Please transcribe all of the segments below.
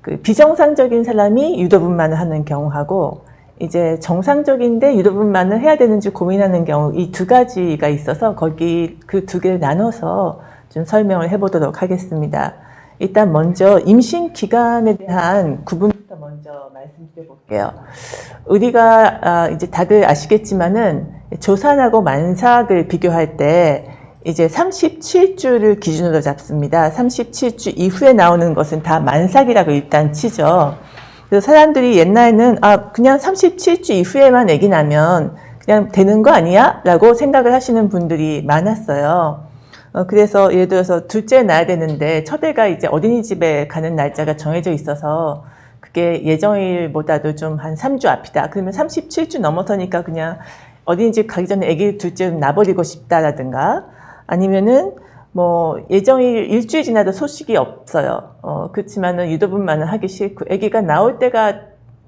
그 비정상적인 사람이 유도분만을 하는 경우하고 이제 정상적인데 유도분만을 해야 되는지 고민하는 경우 이 두 가지가 있어서 거기 그 두 개를 나눠서 좀 설명을 해보도록 하겠습니다. 일단 먼저 임신 기간에 대한 구분부터 먼저 말씀드려 볼게요. 우리가 이제 다들 아시겠지만은 조산하고 만삭을 비교할 때 이제 37주를 기준으로 잡습니다. 37주 이후에 나오는 것은 다 만삭이라고 일단 치죠. 그래서 사람들이 옛날에는 그냥 37주 이후에만 아기 나면 그냥 되는 거 아니야? 라고 생각을 하시는 분들이 많았어요. 그래서 예를 들어서 둘째 낳아야 되는데 첫애가 이제 어린이집에 가는 날짜가 정해져 있어서 그게 예정일보다도 좀 한 3주 앞이다. 그러면 37주 넘어서니까 그냥 어린이집 가기 전에 아기 둘째 낳아버리고 싶다라든가 아니면은 뭐 예정일 일주일 지나도 소식이 없어요. 그렇지만은 유도분만은 하기 싫고 아기가 나올 때가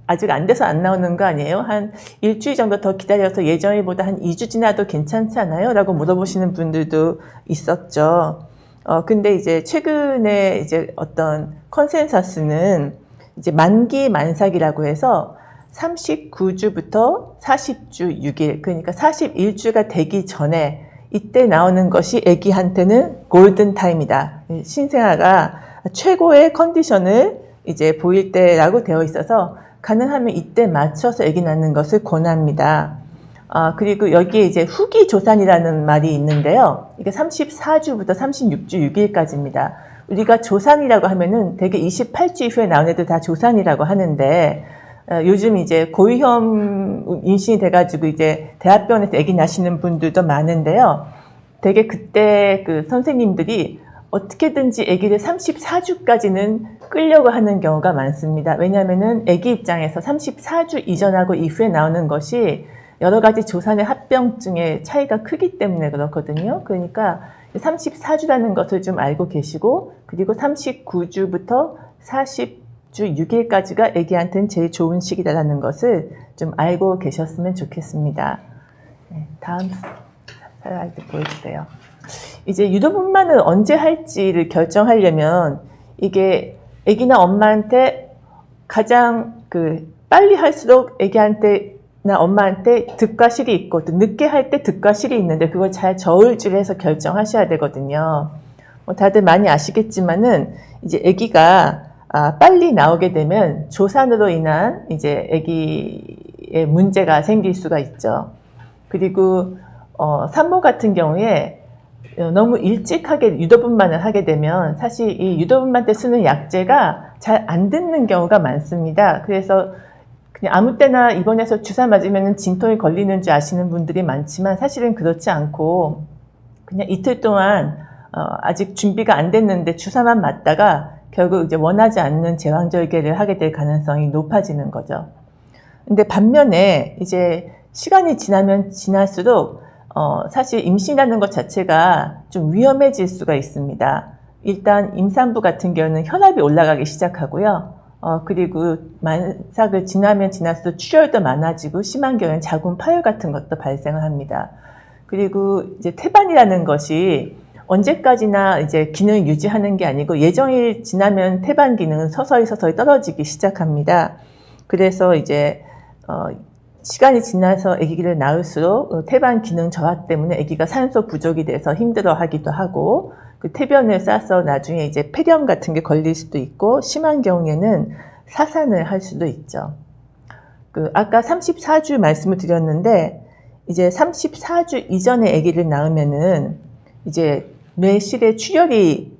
아직 안 돼서 안 나오는 거 아니에요? 한 일주일 정도 더 기다려서 예정일보다 한 2주 지나도 괜찮지 않아요? 라고 물어보시는 분들도 있었죠. 근데 이제 최근에 이제 어떤 컨센서스는 이제 만기 만삭이라고 해서 39주부터 40주 6일, 그러니까 41주가 되기 전에 이때 나오는 것이 아기한테는 골든 타임이다. 신생아가 최고의 컨디션을 이제 보일 때라고 되어 있어서 가능하면 이때 맞춰서 아기 낳는 것을 권합니다. 그리고 여기에 이제 후기 조산이라는 말이 있는데요. 이게 34주부터 36주 6일까지입니다. 우리가 조산이라고 하면은 대개 28주 이후에 나온 애들 다 조산이라고 하는데, 요즘 이제 고위험 임신이 돼가지고 이제 대학병원에서 아기 낳으시는 분들도 많은데요. 되게 그때 그 선생님들이 어떻게든지 아기를 34주까지는 끌려고 하는 경우가 많습니다. 왜냐하면은 아기 입장에서 34주 이전하고 이후에 나오는 것이 여러 가지 조산의 합병증의 차이가 크기 때문에 그렇거든요. 그러니까 34주라는 것을 좀 알고 계시고, 그리고 39주부터 40주 6일까지가 아기한테는 제일 좋은 시기다라는 것을 좀 알고 계셨으면 좋겠습니다. 네, 다음 슬라이드 보여주세요. 이제 유도분만을 언제 할지를 결정하려면 이게 아기나 엄마한테 가장 빨리 할수록 아기한테나 엄마한테 득과 실이 있고 또 늦게 할 때 득과 실이 있는데 그걸 잘 저울질을 해서 결정하셔야 되거든요. 다들 많이 아시겠지만은 이제 아기가 빨리 나오게 되면 조산으로 인한 이제 아기의 문제가 생길 수가 있죠. 그리고 산모 같은 경우에 너무 일찍하게 유도분만을 하게 되면 사실 이 유도분만 때 쓰는 약제가 잘 안 듣는 경우가 많습니다. 그래서 그냥 아무 때나 입원해서 주사 맞으면 진통이 걸리는 줄 아시는 분들이 많지만 사실은 그렇지 않고 그냥 이틀 동안 아직 준비가 안 됐는데 주사만 맞다가 결국 이제 원하지 않는 제왕절개를 하게 될 가능성이 높아지는 거죠. 근데 반면에 이제 시간이 지나면 지날수록 사실 임신이라는 것 자체가 좀 위험해질 수가 있습니다. 일단 임산부 같은 경우는 혈압이 올라가기 시작하고요. 그리고 만삭을 지나면 지날수록 출혈도 많아지고 심한 경우에는 자궁 파열 같은 것도 발생을 합니다. 그리고 이제 태반이라는 것이 언제까지나 이제 기능을 유지하는 게 아니고 예정일 지나면 태반 기능은 서서히 떨어지기 시작합니다. 그래서 이제 시간이 지나서 아기를 낳을수록 태반 기능 저하 때문에 아기가 산소 부족이 돼서 힘들어하기도 하고 그 태변을 싸서 나중에 이제 폐렴 같은 게 걸릴 수도 있고 심한 경우에는 사산을 할 수도 있죠. 아까 34주 말씀을 드렸는데 이제 34주 이전에 아기를 낳으면은 이제 뇌실에 출혈이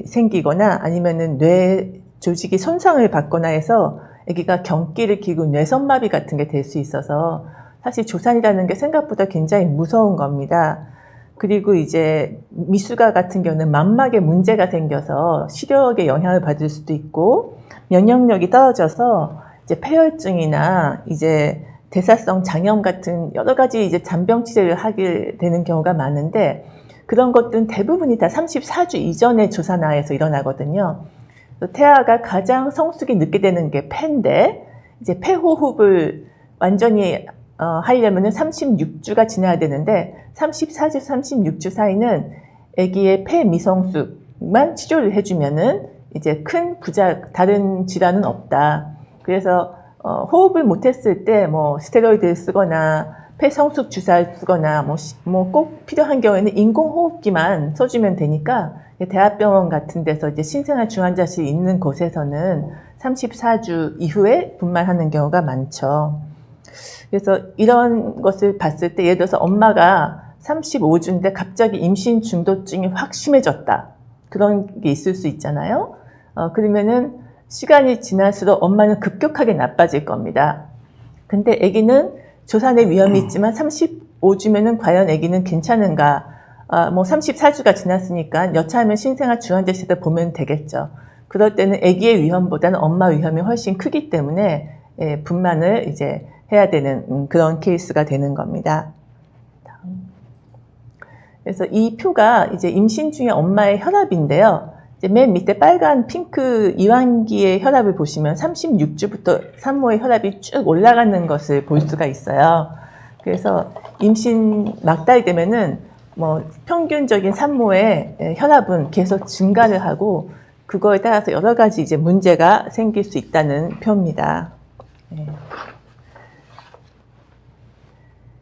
생기거나 아니면은 뇌 조직이 손상을 받거나 해서 아기가 경기를 기고 뇌선마비 같은 게 될 수 있어서 사실 조산이라는 게 생각보다 굉장히 무서운 겁니다. 그리고 이제 미숙아 같은 경우는 망막에 문제가 생겨서 시력에 영향을 받을 수도 있고 면역력이 떨어져서 이제 폐혈증이나 이제 대사성 장염 같은 여러 가지 이제 잔병 치료를 하게 되는 경우가 많은데 그런 것들은 대부분이 다 34주 이전에 조산하에서 일어나거든요. 태아가 가장 성숙이 늦게 되는 게 폐인데 이제 폐호흡을 완전히 하려면은 36주가 지나야 되는데 34주, 36주 사이는 아기의 폐 미성숙만 치료를 해주면은 이제 다른 질환은 없다. 그래서 호흡을 못했을 때 뭐 스테로이드를 쓰거나 폐성숙 주사를 쓰거나 뭐 꼭 필요한 경우에는 인공호흡기만 써주면 되니까 대학병원 같은 데서 이제 신생아 중환자실 있는 곳에서는 34주 이후에 분만하는 경우가 많죠. 그래서 이런 것을 봤을 때 예를 들어서 엄마가 35주인데 갑자기 임신 중도증이 확 심해졌다. 그런 게 있을 수 있잖아요. 그러면은 시간이 지날수록 엄마는 급격하게 나빠질 겁니다. 근데 아기는 조산의 위험이 있지만 35주면은 과연 아기는 괜찮은가? 뭐 34주가 지났으니까 여차하면 신생아 중환자실에 보면 되겠죠. 그럴 때는 아기의 위험보다는 엄마 위험이 훨씬 크기 때문에 분만을 이제 해야 되는 그런 케이스가 되는 겁니다. 그래서 이 표가 이제 임신 중에 엄마의 혈압인데요. 이제 맨 밑에 빨간 핑크 이완기의 혈압을 보시면 36주부터 산모의 혈압이 쭉 올라가는 것을 볼 수가 있어요. 그래서 임신 막달이 되면은 뭐 평균적인 산모의 혈압은 계속 증가를 하고 그거에 따라서 여러 가지 이제 문제가 생길 수 있다는 표입니다.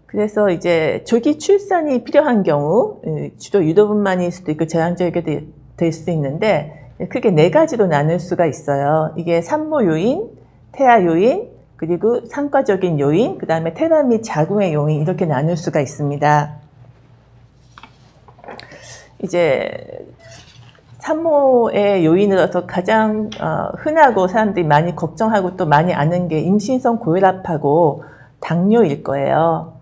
그래서 이제 조기 출산이 필요한 경우 주로 유도분만일 수도 있고 제왕절개 될 수 있는데 크게 4가지로 나눌 수가 있어요. 이게 산모 요인, 태아 요인, 그리고 상과적인 요인, 그 다음에 태아 및 자궁의 요인 이렇게 나눌 수가 있습니다. 이제 산모의 요인으로서 가장 흔하고 사람들이 많이 걱정하고 또 많이 아는 게 임신성 고혈압하고 당뇨일 거예요.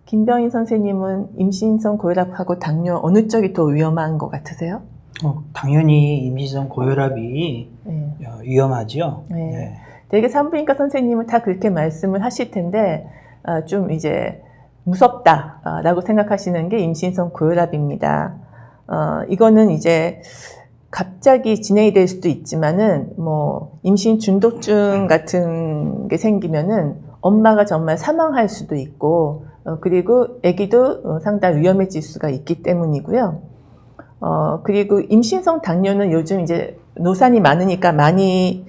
김병희 선생님은 임신성 고혈압하고 당뇨 어느 쪽이 더 위험한 것 같으세요? 당연히 임신성 고혈압이 위험하죠. 네. 되게 산부인과 선생님은 다 그렇게 말씀을 하실 텐데 좀 이제 무섭다라고 생각하시는 게 임신성 고혈압입니다. 이거는 이제 갑자기 진행이 될 수도 있지만은 뭐 임신 중독증 같은 게 생기면은 엄마가 정말 사망할 수도 있고 그리고 아기도 상당히 위험해질 수가 있기 때문이고요. 그리고 임신성 당뇨는 요즘 이제 노산이 많으니까 많이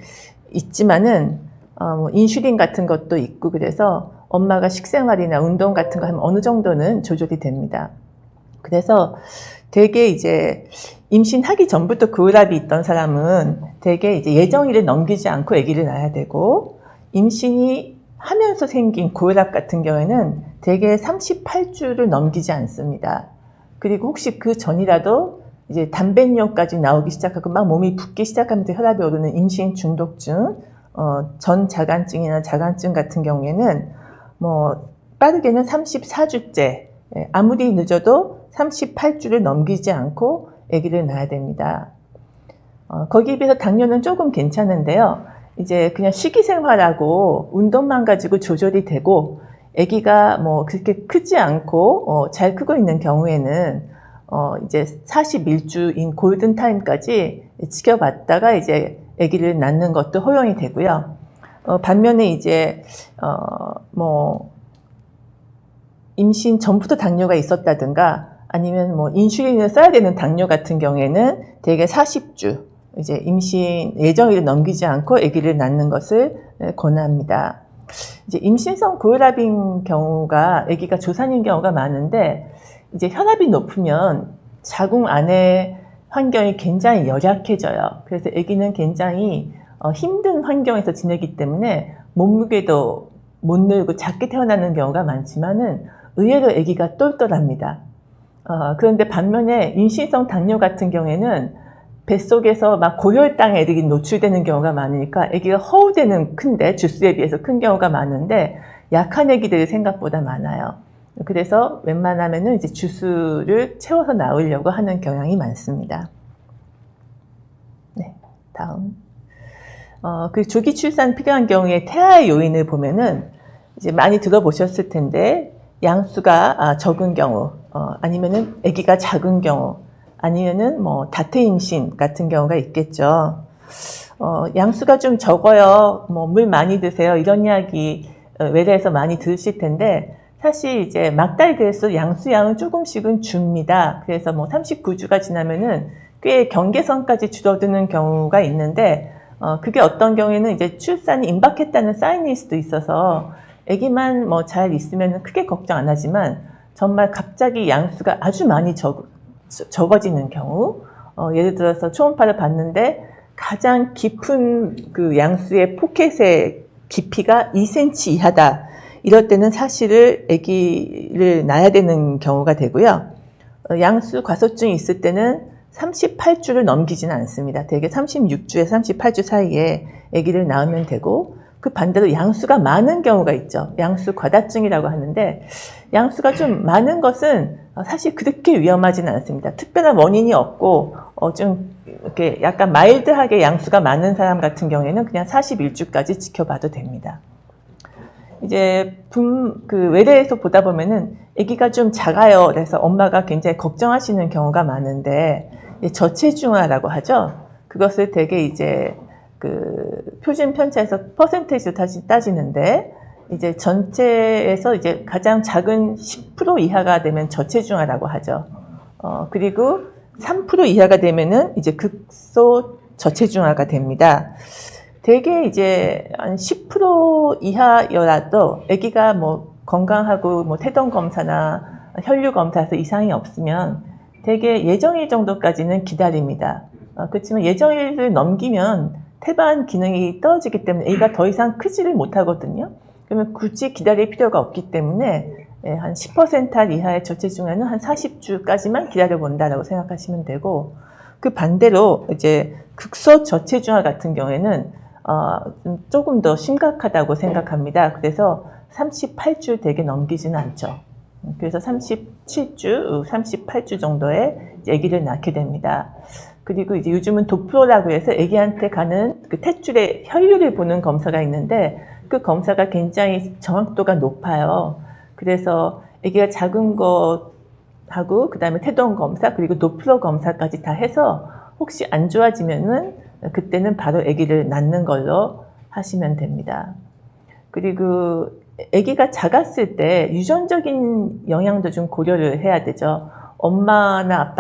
있지만은 뭐 인슐린 같은 것도 있고 그래서 엄마가 식생활이나 운동 같은 거 하면 어느 정도는 조절이 됩니다. 그래서 되게 이제 임신하기 전부터 고혈압이 있던 사람은 되게 이제 예정일을 넘기지 않고 아기를 낳아야 되고 임신이 하면서 생긴 고혈압 같은 경우에는 대개 38주를 넘기지 않습니다. 그리고 혹시 그 전이라도 이제 단백뇨까지 나오기 시작하고 막 몸이 붓기 시작하면서 혈압이 오르는 임신 중독증, 전자간증이나 자간증 같은 경우에는 뭐 빠르게는 34주째, 아무리 늦어도 38주를 넘기지 않고 아기를 낳아야 됩니다. 거기에 비해서 당뇨는 조금 괜찮은데요. 이제 그냥 식이생활하고 운동만 가지고 조절이 되고 아기가 뭐 그렇게 크지 않고 잘 크고 있는 경우에는 이제 41주인 골든타임까지 지켜봤다가 이제 아기를 낳는 것도 허용이 되고요. 반면에 이제 뭐 임신 전부터 당뇨가 있었다든가 아니면 뭐 인슐린을 써야 되는 당뇨 같은 경우에는 대개 40주 이제 임신 예정일을 넘기지 않고 아기를 낳는 것을 권합니다. 이제 임신성 고혈압인 경우가 아기가 조산인 경우가 많은데 이제 혈압이 높으면 자궁 안의 환경이 굉장히 열약해져요. 그래서 아기는 굉장히 힘든 환경에서 지내기 때문에 몸무게도 못 늘고 작게 태어나는 경우가 많지만은 의외로 아기가 똘똘합니다. 그런데 반면에 임신성 당뇨 같은 경우에는 뱃속에서 막 고혈당 애들이 노출되는 경우가 많으니까 아기가 허우대는 큰데 주스에 비해서 큰 경우가 많은데 약한 아기들이 생각보다 많아요. 그래서 웬만하면은 이제 주스를 채워서 낳으려고 하는 경향이 많습니다. 네, 다음. 그 조기 출산 필요한 경우에 태아의 요인을 보면은 이제 많이 들어보셨을 텐데 양수가 적은 경우, 아니면은 아기가 작은 경우, 아니면은 뭐 다트 임신 같은 경우가 있겠죠. 양수가 좀 적어요. 뭐 물 많이 드세요. 이런 이야기 외래에서 많이 들으실 텐데 사실 이제 막달이 될수록 양수양은 조금씩은 줍니다. 그래서 뭐 39주가 지나면은 꽤 경계선까지 줄어드는 경우가 있는데, 그게 어떤 경우에는 이제 출산이 임박했다는 사인일 수도 있어서 아기만 뭐 잘 있으면 크게 걱정 안 하지만 정말 갑자기 양수가 아주 많이 적어지는 경우, 예를 들어서 초음파를 봤는데 가장 깊은 그 양수의 포켓의 깊이가 2cm 이하다. 이럴 때는 사실을 아기를 낳아야 되는 경우가 되고요. 양수 과소증이 있을 때는 38주를 넘기지는 않습니다. 대개 36주에서 38주 사이에 아기를 낳으면 되고, 그 반대로 양수가 많은 경우가 있죠. 양수 과다증이라고 하는데, 양수가 좀 많은 것은 사실 그렇게 위험하지는 않습니다. 특별한 원인이 없고 좀 이렇게 약간 마일드하게 양수가 많은 사람 같은 경우에는 그냥 41주까지 지켜봐도 됩니다. 이제 그 외래에서 보다 보면은 아기가 좀 작아요. 그래서 엄마가 굉장히 걱정하시는 경우가 많은데, 저체중아라고 하죠. 그것을 되게 이제 그 표준 편차에서 퍼센테이지로 다시 따지는데, 이제 전체에서 이제 가장 작은 10% 이하가 되면 저체중아라고 하죠. 그리고 3% 이하가 되면은 이제 극소 저체중아가 됩니다. 대개 이제 한 10% 이하여라도 아기가 뭐 건강하고 뭐 태동 검사나 혈류 검사에서 이상이 없으면 대개 예정일 정도까지는 기다립니다. 그렇지만 예정일을 넘기면 태반 기능이 떨어지기 때문에 아기가 더 이상 크지를 못하거든요. 그러면 굳이 기다릴 필요가 없기 때문에 한 10% 이하의 저체중아는 한 40주까지만 기다려본다라고 생각하시면 되고, 그 반대로 이제 극소 저체중아 같은 경우에는 조금 더 심각하다고 생각합니다. 그래서 38주 되게 넘기지는 않죠. 그래서 37주, 38주 정도에 아기를 낳게 됩니다. 그리고 이제 요즘은 도플러라고 해서 아기한테 가는 그 탯줄의 혈류를 보는 검사가 있는데, 그 검사가 굉장히 정확도가 높아요. 그래서 아기가 작은 것하고 그다음에 태동 검사 그리고 도플러 검사까지 다 해서 혹시 안 좋아지면은 그때는 바로 아기를 낳는 걸로 하시면 됩니다. 그리고 아기가 작았을 때 유전적인 영향도 좀 고려를 해야 되죠. 엄마나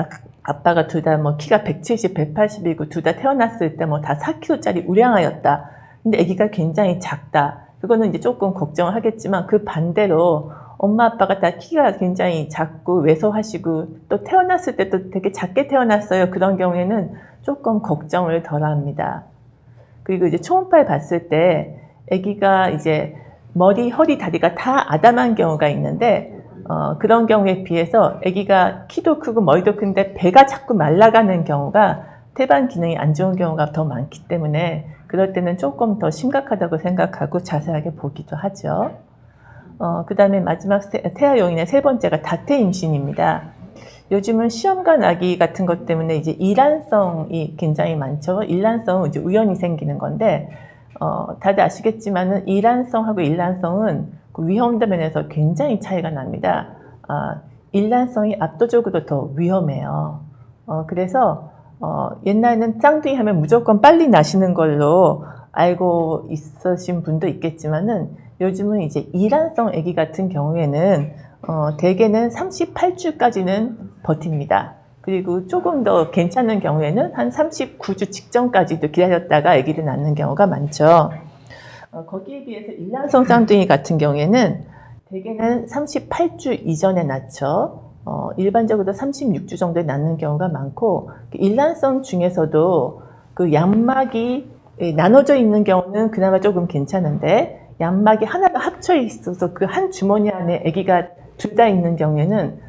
아빠가 둘 다 뭐 키가 170, 180이고 둘 다 태어났을 때 뭐 다 4kg짜리 우량아였다. 근데 아기가 굉장히 작다. 그거는 이제 조금 걱정을 하겠지만, 그 반대로 엄마 아빠가 다 키가 굉장히 작고 왜소하시고 또 태어났을 때도 되게 작게 태어났어요. 그런 경우에는 조금 걱정을 덜 합니다. 그리고 이제 초음파를 봤을 때 아기가 이제 머리, 허리, 다리가 다 아담한 경우가 있는데, 그런 경우에 비해서 아기가 키도 크고 머리도 큰데 배가 자꾸 말라가는 경우가 태반 기능이 안 좋은 경우가 더 많기 때문에 그럴 때는 조금 더 심각하다고 생각하고 자세하게 보기도 하죠. 그 다음에 마지막 태아 요인의 세 번째가 다태 임신입니다. 요즘은 시험관 아기 같은 것 때문에 이제 일란성이 굉장히 많죠. 일란성은 이제 우연히 생기는 건데, 다들 아시겠지만은 일란성하고 일란성은 그 위험도 면에서 굉장히 차이가 납니다. 일란성이 압도적으로 더 위험해요. 그래서 옛날에는 쌍둥이 하면 무조건 빨리 나시는 걸로 알고 있으신 분도 있겠지만은, 요즘은 이제 일란성 아기 같은 경우에는 대개는 38주까지는 버팁니다. 그리고 조금 더 괜찮은 경우에는 한 39주 직전까지도 기다렸다가 아기를 낳는 경우가 많죠. 거기에 비해서 일란성 쌍둥이 같은 경우에는 대개는 38주 이전에 낳죠. 일반적으로 36주 정도에 낳는 경우가 많고, 일란성 중에서도 그 양막이 나눠져 있는 경우는 그나마 조금 괜찮은데, 양막이 하나가 합쳐 있어서 그 한 주머니 안에 아기가 둘 다 있는 경우에는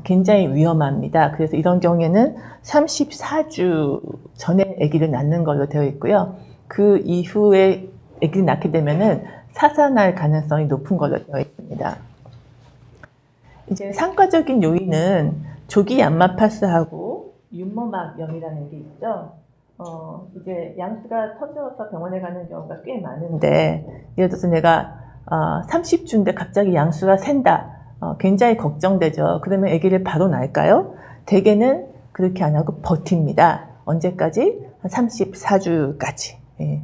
굉장히 위험합니다. 그래서 이런 경우에는 34주 전에 아기를 낳는 걸로 되어 있고요. 그 이후에 아기를 낳게 되면은 사산할 가능성이 높은 걸로 되어 있습니다. 이제 상과적인 요인은 조기 양마파스하고 윤모막염이라는 게 있죠. 이제 양수가 터져서 병원에 가는 경우가 꽤 많은데, 예를 들어서 내가 30주인데 갑자기 양수가 샌다. 굉장히 걱정되죠. 그러면 아기를 바로 낳을까요? 대개는 그렇게 안 하고 버팁니다. 언제까지? 한 34주까지. 예.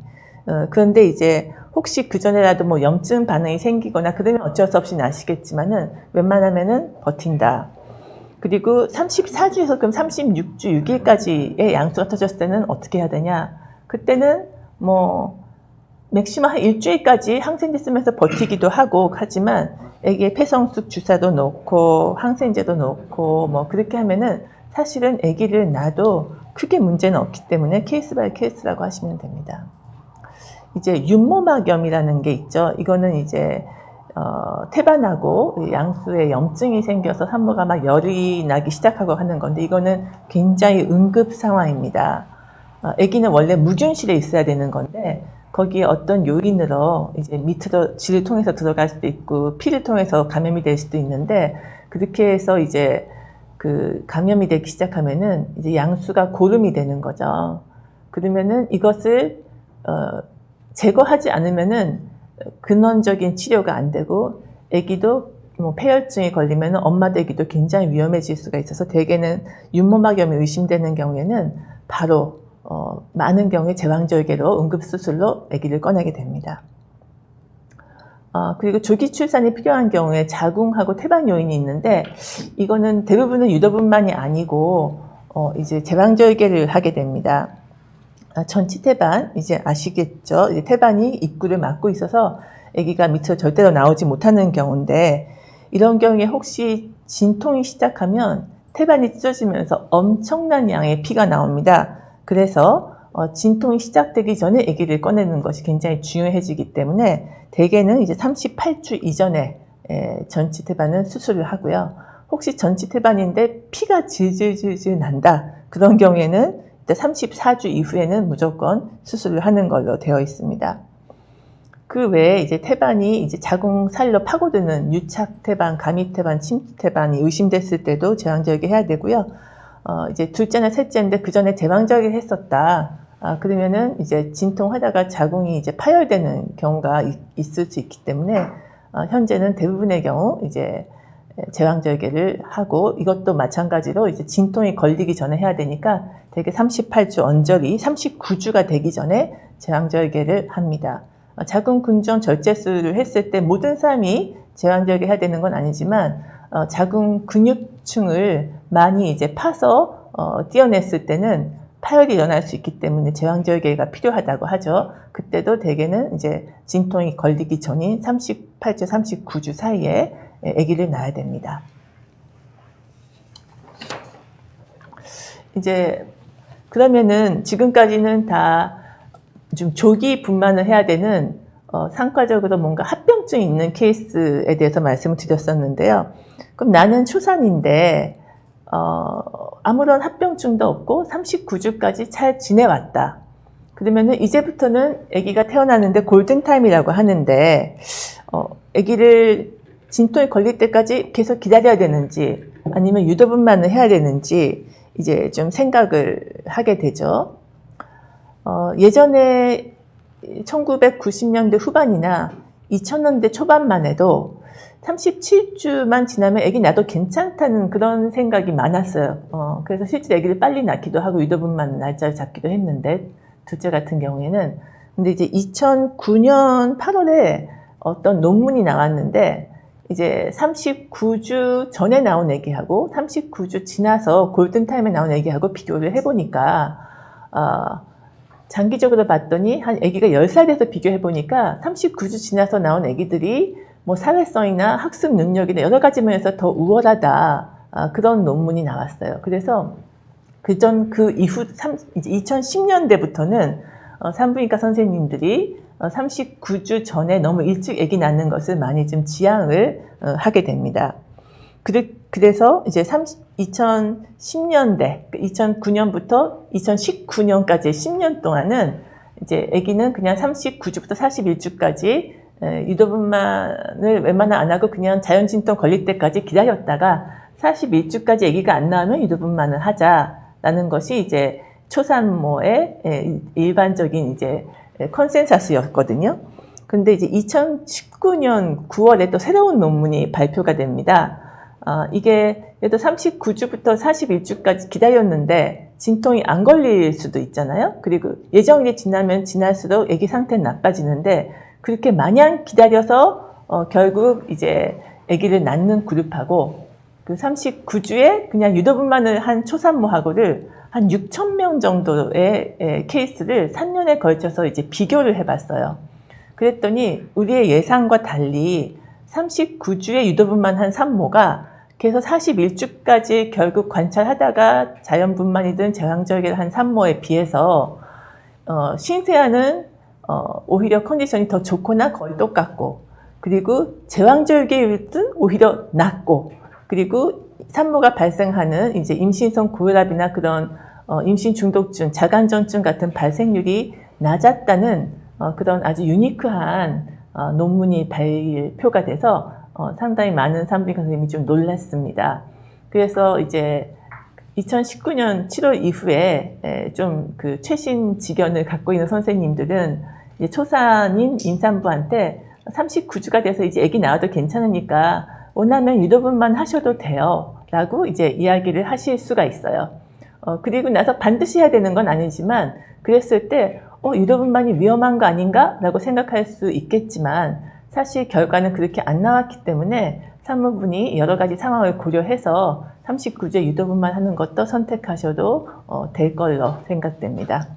그런데 이제 혹시 그전에라도 뭐 염증 반응이 생기거나 그러면 어쩔 수 없이 나시겠지만은 웬만하면은 버틴다. 그리고 34주에서 그럼 36주 6일까지의 양수가 터졌을 때는 어떻게 해야 되냐? 그때는 뭐 맥시멈 한 일주일까지 항생제 쓰면서 버티기도 하고 하지만 애기의 폐성숙 주사도 놓고 항생제도 놓고 뭐 그렇게 하면은 사실은 애기를 낳아도 크게 문제는 없기 때문에 케이스 바이 케이스라고 하시면 됩니다. 이제 윤모막염이라는 게 있죠. 이거는 이제 태반하고 양수에 염증이 생겨서 산모가 막 열이 나기 시작하고 하는 건데 이거는 굉장히 응급 상황입니다. 아기는 원래 무균실에 있어야 되는 건데 거기에 어떤 요인으로 이제 밑으로 질을 통해서 들어갈 수도 있고 피를 통해서 감염이 될 수도 있는데 그렇게 해서 이제 그 감염이 되기 시작하면은 이제 양수가 고름이 되는 거죠. 그러면은 이것을 제거하지 않으면은 근원적인 치료가 안 되고 아기도 뭐 폐혈증이 걸리면 엄마도 아기도 굉장히 위험해질 수가 있어서 대개는 윤모막염이 의심되는 경우에는 바로 많은 경우에 제왕절개로 응급수술로 아기를 꺼내게 됩니다. 그리고 조기 출산이 필요한 경우에 자궁하고 태반 요인이 있는데 이거는 대부분은 유도분만이 아니고 이제 제왕절개를 하게 됩니다. 전치태반 이제 아시겠죠? 이제 태반이 입구를 막고 있어서 아기가 밑으로 절대로 나오지 못하는 경우인데 이런 경우에 혹시 진통이 시작하면 태반이 찢어지면서 엄청난 양의 피가 나옵니다. 그래서 진통이 시작되기 전에 아기를 꺼내는 것이 굉장히 중요해지기 때문에 대개는 이제 38주 이전에 전치태반은 수술을 하고요. 혹시 전치태반인데 피가 질질질질 난다. 그런 경우에는 34주 이후에는 무조건 수술을 하는 걸로 되어 있습니다. 그 외에 이제 태반이 이제 자궁살로 파고드는 유착태반, 가미태반, 침투태반이 의심됐을 때도 제왕절개 해야 되고요. 이제 둘째나 셋째인데 그 전에 제왕절개 했었다. 그러면은 이제 진통하다가 자궁이 이제 파열되는 경우가 있을 수 있기 때문에 현재는 대부분의 경우 이제 제왕절개를 하고 이것도 마찬가지로 이제 진통이 걸리기 전에 해야 되니까 대개 38주 언저리 39주가 되기 전에 제왕절개를 합니다. 자궁 근종 절제술을 했을 때 모든 사람이 제왕절개 해야 되는 건 아니지만 자궁 근육층을 많이 이제 파서 떼어냈을 때는 파열이 일어날 수 있기 때문에 제왕절개가 필요하다고 하죠. 그때도 대개는 이제 진통이 걸리기 전인 38주, 39주 사이에 아기를 낳아야 됩니다. 이제 그러면은 지금까지는 다 좀 조기 분만을 해야 되는 상과적으로 뭔가 합병증이 있는 케이스에 대해서 말씀을 드렸었는데요. 그럼 나는 초산인데 아무런 합병증도 없고 39주까지 잘 지내왔다. 그러면은 이제부터는 아기가 태어나는데 골든타임이라고 하는데 아기를 진통이 걸릴 때까지 계속 기다려야 되는지 아니면 유도분만을 해야 되는지 이제 좀 생각을 하게 되죠. 예전에 1990년대 후반이나 2000년대 초반만 해도 37주만 지나면 아기 낳아도 괜찮다는 그런 생각이 많았어요. 그래서 실제 아기를 빨리 낳기도 하고 유도분만 날짜를 잡기도 했는데 둘째 같은 경우에는 근데 이제 2009년 8월에 어떤 논문이 나왔는데 이제 39주 전에 나온 아기하고 39주 지나서 골든타임에 나온 아기하고 비교를 해보니까 장기적으로 봤더니 한 아기가 10살 돼서 비교해보니까 39주 지나서 나온 아기들이 뭐 사회성이나 학습 능력이나 여러 가지 면에서 더 우월하다. 그런 논문이 나왔어요. 그래서 그 이후 2010년대부터는 산부인과 선생님들이 39주 전에 너무 일찍 아기 낳는 것을 많이 좀 지양을 하게 됩니다. 그래서 이제 2010년대, 2009년부터 2019년까지 10년 동안은 이제 아기는 그냥 39주부터 41주까지 유도분만을 웬만하면 안 하고 그냥 자연진통 걸릴 때까지 기다렸다가 41주까지 아기가 안 나오면 유도분만을 하자라는 것이 이제 초산모의 일반적인 이제 컨센서스였거든요. 근데 이제 2019년 9월에 또 새로운 논문이 발표가 됩니다. 이게 예를 들어 39주부터 41주까지 기다렸는데 진통이 안 걸릴 수도 있잖아요. 그리고 예정일이 지나면 지날수록 아기 상태는 나빠지는데 그렇게 마냥 기다려서 결국 이제 아기를 낳는 그룹하고 그 39주에 그냥 유도분만을 한 초산모하고를 한 6,000명 정도의 케이스를 3년에 걸쳐서 이제 비교를 해봤어요. 그랬더니 우리의 예상과 달리 39주에 유도분만한 산모가 계속 41주까지 결국 관찰하다가 자연분만이든 제왕절개를 한 산모에 비해서 신생아는 오히려 컨디션이 더 좋거나 거의 똑같고, 그리고 제왕절개율은 오히려 낮고, 그리고 산모가 발생하는 이제 임신성 고혈압이나 그런 임신 중독증, 자간전증 같은 발생률이 낮았다는 그런 아주 유니크한 논문이 발표가 돼서 상당히 많은 산부인과 선생님이 좀 놀랐습니다. 그래서 이제 2019년 7월 이후에 좀 그 최신 지견을 갖고 있는 선생님들은 이제 초산인 임산부한테 39주가 돼서 이제 아기 낳아도 괜찮으니까 원하면 유도분만 하셔도 돼요 라고 이제 이야기를 하실 수가 있어요. 그리고 나서 반드시 해야 되는 건 아니지만, 그랬을 때 유도분만이 위험한 거 아닌가 라고 생각할 수 있겠지만, 사실 결과는 그렇게 안 나왔기 때문에 산모분이 여러 가지 상황을 고려해서 39주에 유도분만 하는 것도 선택하셔도 될 걸로 생각됩니다.